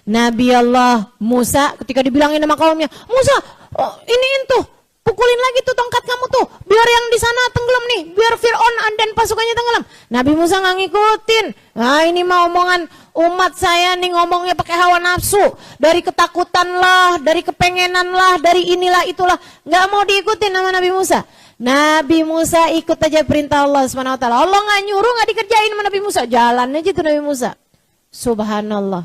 Nabi Allah Musa ketika dibilangin sama kaumnya, Musa, iniin tuh, pukulin lagi tuh tongkat kamu tuh, biar yang di sana tenggelam nih, biar Fir'aun dan pasukannya tenggelam. Nabi Musa nggak ngikutin. Nah ini mah omongan umat saya nih, ngomongnya pakai hawa nafsu, dari ketakutan lah, dari kepengenan lah, dari inilah itulah, nggak mau diikutin sama Nabi Musa. Nabi Musa ikut aja perintah Allah SWT. Allah nggak nyuruh, nggak dikerjain sama Nabi Musa, jalan aja tuh Nabi Musa. Subhanallah.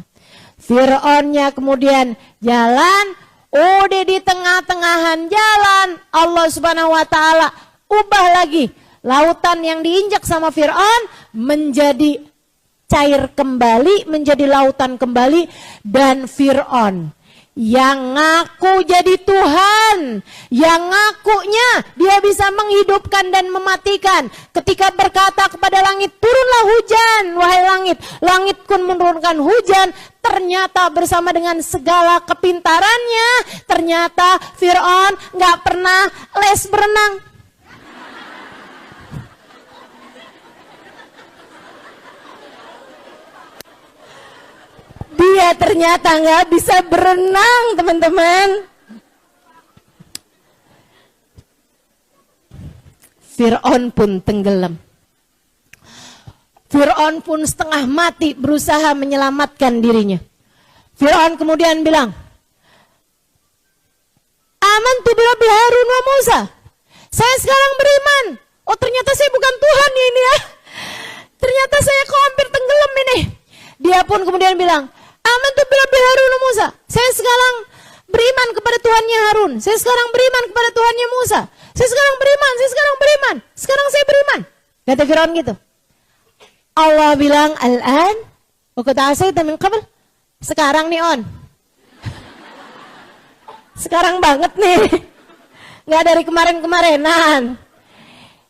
Fir'aunnya kemudian jalan. Udah di tengah-tengahan jalan, Allah Subhanahu wa taala ubah lagi lautan yang diinjak sama Fir'aun menjadi cair kembali, menjadi lautan kembali, dan Fir'aun yang ngaku jadi Tuhan, yang ngakunya dia bisa menghidupkan dan mematikan, ketika berkata kepada langit, turunlah hujan, wahai langit, langit pun menurunkan hujan. Ternyata bersama dengan segala kepintarannya, ternyata Fir'aun gak pernah les berenang. Dia ternyata nggak bisa berenang, teman-teman. Fir'aun pun tenggelam. Fir'aun pun setengah mati berusaha menyelamatkan dirinya. Fir'aun kemudian bilang, Amantu birabbil Harun wa Musa. Saya sekarang beriman. Oh ternyata saya bukan Tuhan ini ya. Ternyata saya kok hampir tenggelam ini. Dia pun kemudian bilang, Amantu birabbil Harun wa Musa. Saya sekarang beriman kepada Tuhannya Harun. Saya sekarang beriman kepada Tuhannya Musa. Saya sekarang beriman, saya sekarang beriman. Sekarang saya beriman. Kata Fir'aun gitu. Allah bilang, Al-an, ukuta'asayta min qabl. Sekarang nih on. Sekarang banget nih. Nggak dari kemarin-kemarinan.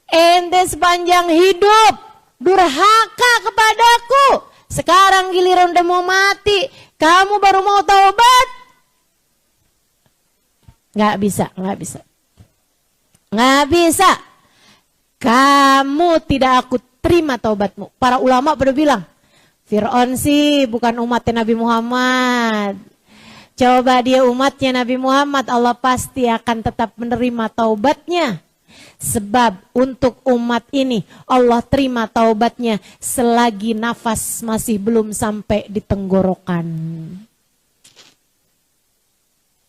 Ente sepanjang hidup durhaka kepadaku. Sekarang giliran udah mau mati, kamu baru mau taubat? Nggak bisa, nggak bisa. Nggak bisa. Kamu tidak aku terima taubatmu. Para ulama pada bilang, Fir'aun sih bukan umatnya Nabi Muhammad. Coba dia umatnya Nabi Muhammad, Allah pasti akan tetap menerima taubatnya. Sebab untuk umat ini Allah terima taubatnya selagi nafas masih belum sampai di tenggorokan.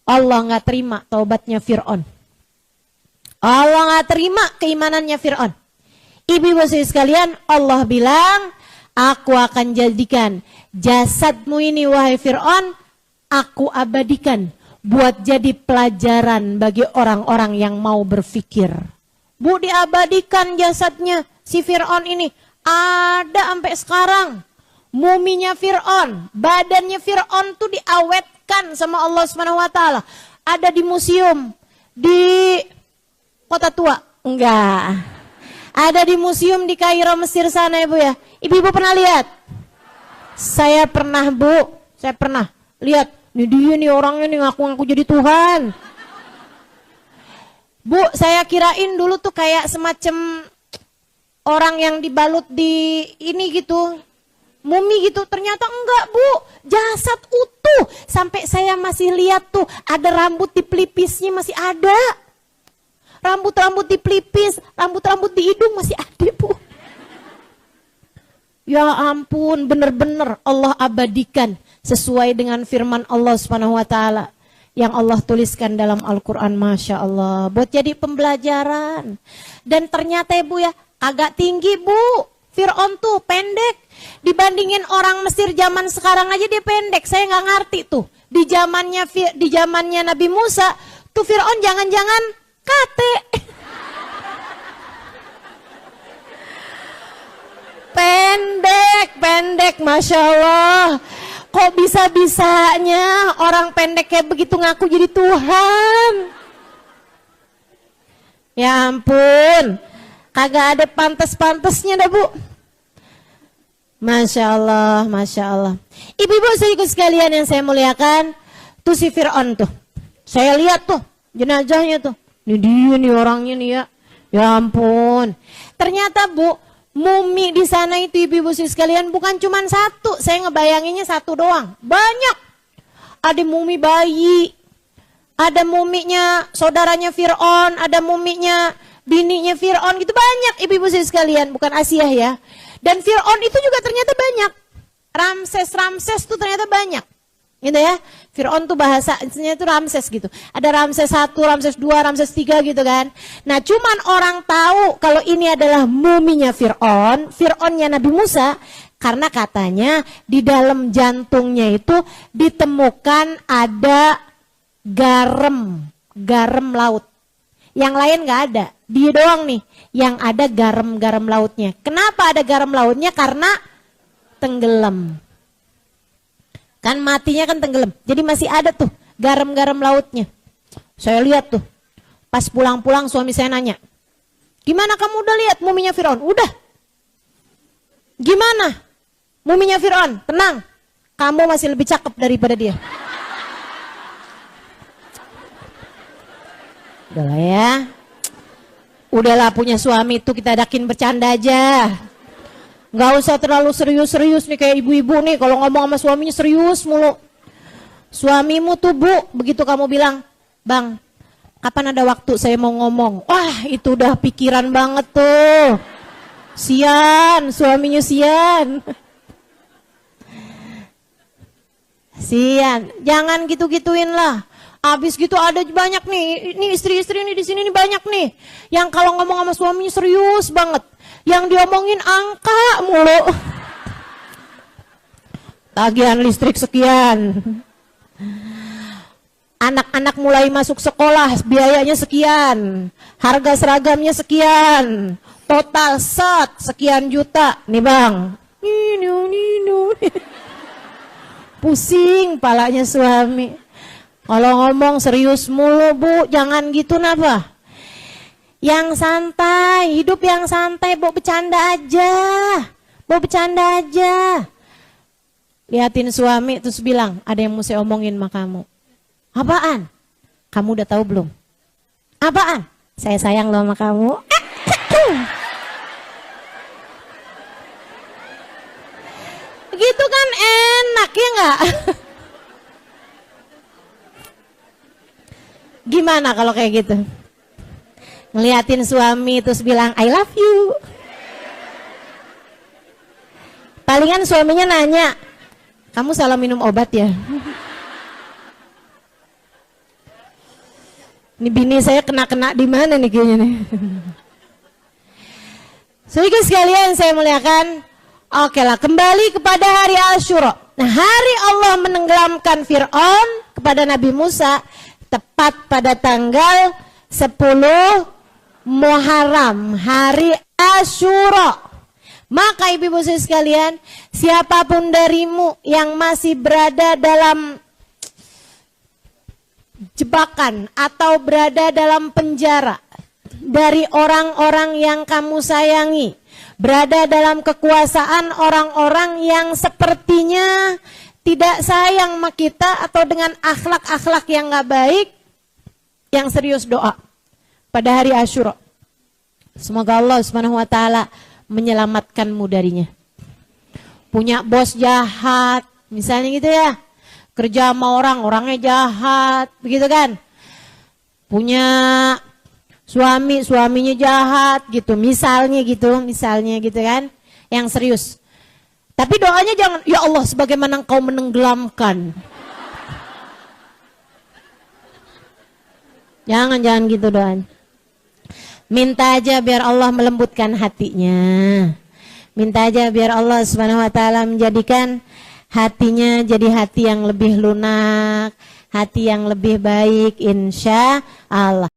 Allah nggak terima taubatnya Fir'aun. Allah nggak terima keimanannya Fir'aun. Ibu-ibu sekalian, Allah bilang, aku akan jadikan jasadmu ini wahai Fir'aun, aku abadikan buat jadi pelajaran bagi orang-orang yang mau berpikir. Bu, diabadikan jasadnya si Fir'aun ini. Ada sampai sekarang. Muminya Fir'aun, badannya Fir'aun tuh diawetkan sama Allah SWT. Ada di museum di Kota Tua. Enggak. Ada di museum di Kairo, Mesir sana Ibu ya. Ibu-ibu pernah lihat? Saya pernah Bu. Saya pernah lihat. Ini dia nih orangnya nih ngaku-ngaku jadi Tuhan. Bu, saya kirain dulu tuh kayak semacam orang yang dibalut di ini gitu, mumi gitu. Ternyata enggak Bu, jasad utuh. Sampai saya masih lihat tuh ada rambut di pelipisnya masih ada. Rambut-rambut di pelipis, rambut-rambut di hidung masih ada Bu. Ya ampun, bener-bener Allah abadikan sesuai dengan firman Allah SWT. Yang Allah tuliskan dalam Al-Quran, Masya Allah, buat jadi pembelajaran. Dan ternyata Ibu ya, agak tinggi Bu. Fir'aun tuh pendek. Dibandingin orang Mesir zaman sekarang aja dia pendek. Saya nggak ngerti tuh. Di zamannya Nabi Musa, tuh Fir'aun jangan-jangan kate. Pendek, Masya Allah. Kok bisa-bisanya orang pendek kayak begitu ngaku jadi Tuhan? Ya ampun, kagak ada pantas-pantasnya dah Bu. Masya Allah, Masya Allah. Ibu-ibu saudaraku sekalian yang saya muliakan, tuh si Fir'aun tuh. Saya lihat tuh jenazahnya tuh. Ini dia nih orangnya nih ya. Ya ampun. Ternyata Bu, mumi di sana itu ibu-ibu sekalian bukan cuma satu. Saya ngebayanginnya satu doang. Banyak. ada mumi bayi, ada muminya saudaranya Fir'aun, ada muminya bininya Fir'aun, gitu banyak ibu-ibu sekalian, bukan Asia ya. Dan Fir'aun itu juga ternyata banyak. Ramses tuh ternyata banyak. Gitu ya. Fir'aun tuh bahasanya itu Ramses gitu. Ada Ramses 1, Ramses 2, Ramses 3 gitu kan. Nah, cuman orang tahu kalau ini adalah muminya Fir'aun, Fir'aunnya Nabi Musa, karena katanya di dalam jantungnya itu ditemukan ada garam laut. Yang lain nggak ada. Dia doang nih yang ada garam lautnya. Kenapa ada garam lautnya? Karena tenggelam. Kan matinya kan tenggelam. Jadi masih ada tuh garam lautnya. Saya lihat tuh. Pas pulang-pulang suami saya nanya, "Gimana kamu udah lihat muminya Fir'aun?" "Udah." "Gimana muminya Fir'aun?" "Tenang, kamu masih lebih cakep daripada dia." Udahlah ya. Udahlah, punya suami itu kita adakin bercanda aja. Nggak usah terlalu serius-serius nih kayak ibu-ibu nih. Kalau ngomong sama suaminya serius mulu. Suamimu tuh Bu, begitu kamu bilang, "Bang, kapan ada waktu saya mau ngomong?" Wah, itu udah pikiran banget tuh. Sian, suaminya sian. Sian, jangan gitu-gituin lah. Abis gitu ada banyak nih, ini istri-istri nih di sini nih banyak nih, yang kalau ngomong sama suaminya serius banget, yang diomongin angka mulu. Tagihan listrik sekian, anak-anak mulai masuk sekolah biayanya sekian, harga seragamnya sekian, total sekian juta nih bang. Pusing palanya suami. Kalau ngomong serius mulu Bu, jangan gitu napa. Yang santai, hidup yang santai, bawa bercanda aja. Bawa bercanda aja. Liatin suami terus bilang, "Ada yang mau saya omongin sama kamu." "Apaan?" "Kamu udah tahu belum?" "Apaan?" "Saya sayang loh sama kamu." Gitu kan enak ya enggak? Gimana kalau kayak gitu? Ngeliatin suami terus bilang I love you. Palingan suaminya nanya, "Kamu salah minum obat ya?" Ini bini saya kena di mana nih kayaknya nih. Saudara sekalian saya muliakan. Oke lah, kembali kepada hari Asyura. Nah, hari Allah menenggelamkan Fir'aun kepada Nabi Musa tepat pada tanggal 10 Muharram, hari Asyura. Maka ibu-ibu sekalian, siapapun darimu yang masih berada dalam jebakan atau berada dalam penjara dari orang-orang yang kamu sayangi, berada dalam kekuasaan orang-orang yang sepertinya tidak sayang sama kita atau dengan akhlak-akhlak yang gak baik, yang serius doa pada hari Asyura. Semoga Allah Subhanahu wa taala menyelamatkanmu darinya. Punya bos jahat, misalnya gitu ya. Kerja sama orangnya jahat, begitu kan? Punya suaminya jahat gitu, misalnya gitu kan? Yang serius. Tapi doanya jangan, "Ya Allah, sebagaimana Engkau menenggelamkan." Jangan gitu doanya. Minta aja biar Allah melembutkan hatinya. Minta aja biar Allah Subhanahu wa taala menjadikan hatinya jadi hati yang lebih lunak, hati yang lebih baik, insya Allah.